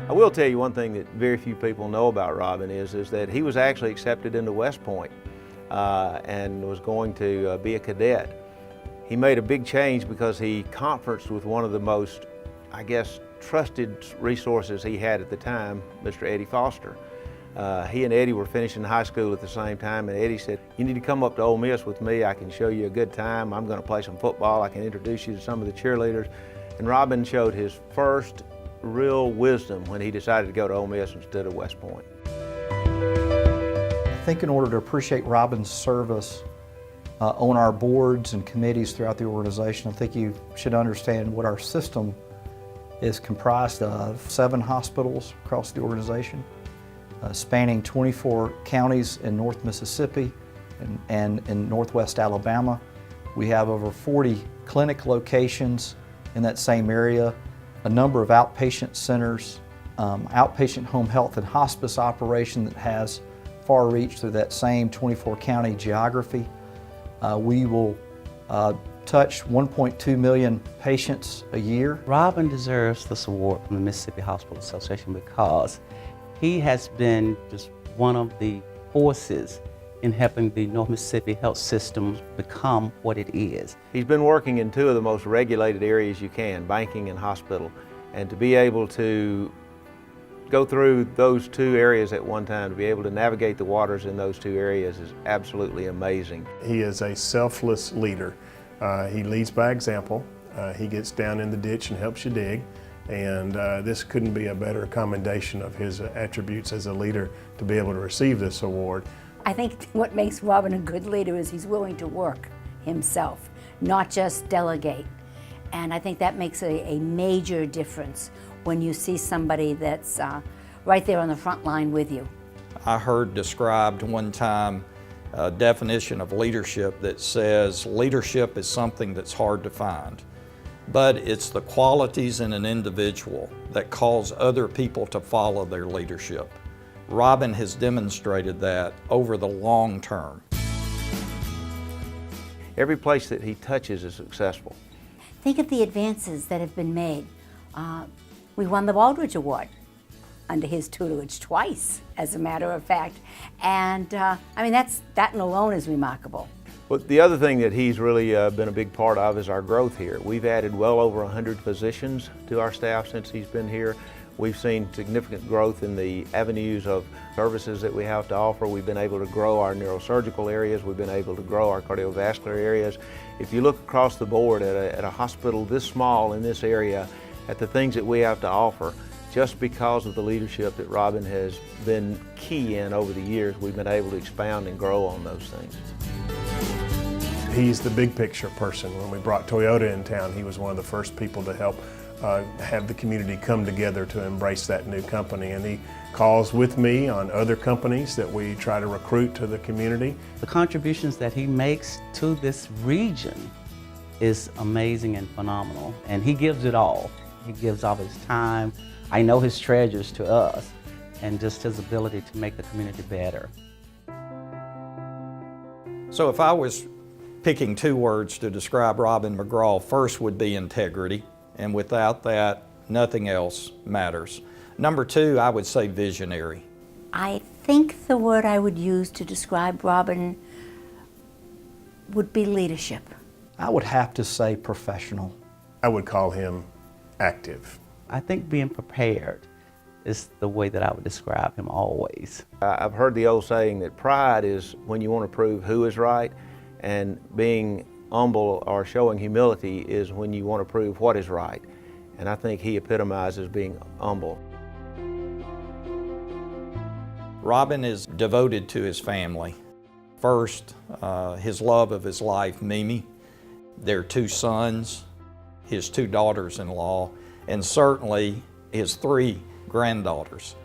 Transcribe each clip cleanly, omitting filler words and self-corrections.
I will tell you one thing that very few people know about Robin is that he was actually accepted into West Point and was going to be a cadet. He made a big change because he conferenced with one of the most, I guess, trusted resources he had at the time, Mr. Eddie Foster. He and Eddie were finishing high school at the same time, and Eddie said, "You need to come up to Ole Miss with me. I can show you a good time. I'm going to play some football. I can introduce you to some of the cheerleaders." And Robin showed his first real wisdom when he decided to go to Ole Miss instead of West Point. I think in order to appreciate Robin's service on our boards and committees throughout the organization, I think you should understand what our system is comprised of. 7 hospitals across the organization, spanning 24 counties in North Mississippi and in Northwest Alabama. We have over 40 clinic locations in that same area, a number of outpatient centers, outpatient home health and hospice operation that has far reach through that same 24 county geography. We will touch 1.2 million patients a year. Robin deserves this award from the Mississippi Hospital Association because he has been just one of the forces in helping the North Mississippi health system become what it is. He's been working in 2 of the most regulated areas you can, banking and hospital, and to be able to go through those 2 areas at one time, to be able to navigate the waters in those 2 areas is absolutely amazing. He is a selfless leader. He leads by example. He gets down in the ditch and helps you dig. And this couldn't be a better commendation of his attributes as a leader to be able to receive this award. I think what makes Robin a good leader is he's willing to work himself, not just delegate. And I think that makes a major difference when you see somebody that's right there on the front line with you. I heard described one time a definition of leadership that says leadership is something that's hard to find, but it's the qualities in an individual that cause other people to follow their leadership. Robin has demonstrated that over the long term. Every place that he touches is successful. Think of the advances that have been made. We won the Baldrige Award under his tutelage twice, as a matter of fact. And I mean, that alone is remarkable. But the other thing that he's really been a big part of is our growth here. We've added well over 100 positions to our staff since he's been here. We've seen significant growth in the avenues of services that we have to offer. We've been able to grow our neurosurgical areas. We've been able to grow our cardiovascular areas. If you look across the board at a hospital this small in this area, at the things that we have to offer, just because of the leadership that Robin has been key in over the years, we've been able to expound and grow on those things. He's the big picture person. When we brought Toyota in town, he was one of the first people to help have the community come together to embrace that new company. And he calls with me on other companies that we try to recruit to the community. The contributions that he makes to this region is amazing and phenomenal. And he gives it all. He gives all his time. I know his treasures to us, and just his ability to make the community better. So if I was picking 2 words to describe Robin McGraw, first would be integrity, and without that, nothing else matters. Number 2, I would say visionary. I think the word I would use to describe Robin would be leadership. I would have to say professional. I would call him active. I think being prepared is the way that I would describe him always. I've heard the old saying that pride is when you want to prove who is right, and being humble or showing humility is when you want to prove what is right. And I think he epitomizes being humble. Robin is devoted to his family. First, his love of his life, Mimi, their 2 sons, his 2 daughters-in-law, and certainly his 3 granddaughters.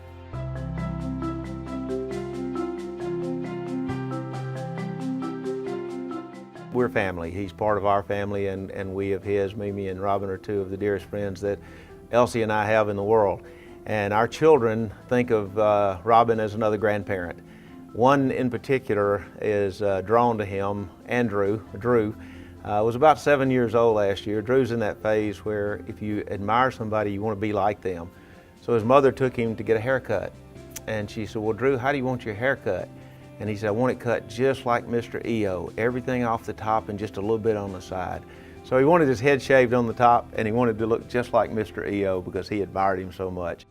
We're family. He's part of our family, and we of his. Mimi and Robin are 2 of the dearest friends that Elsie and I have in the world. And our children think of Robin as another grandparent. One in particular is drawn to him, Drew. Was about 7 years old last year. Drew's in that phase where if you admire somebody, you want to be like them. So his mother took him to get a haircut. And she said, well, Drew, how do you want your hair cut? And he said, I want it cut just like Mr. EO, everything off the top and just a little bit on the side. So he wanted his head shaved on the top, and he wanted to look just like Mr. EO because he admired him so much.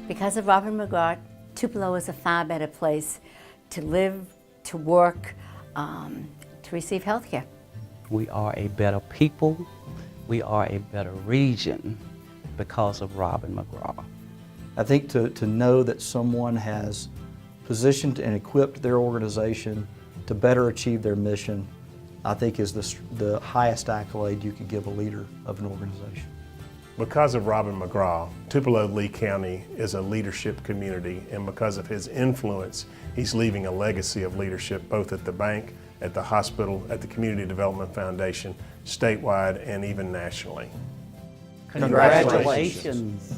Because of Robin McGraw, Tupelo is a far better place to live, to work, to receive health care. We are a better people. We are a better region because of Robin McGraw. I think to know that someone has positioned and equipped their organization to better achieve their mission, I think is the highest accolade you could give a leader of an organization. Because of Robin McGraw, Tupelo-Lee County is a leadership community, and because of his influence, he's leaving a legacy of leadership both at the bank, at the hospital, at the Community Development Foundation, statewide, and even nationally. Congratulations.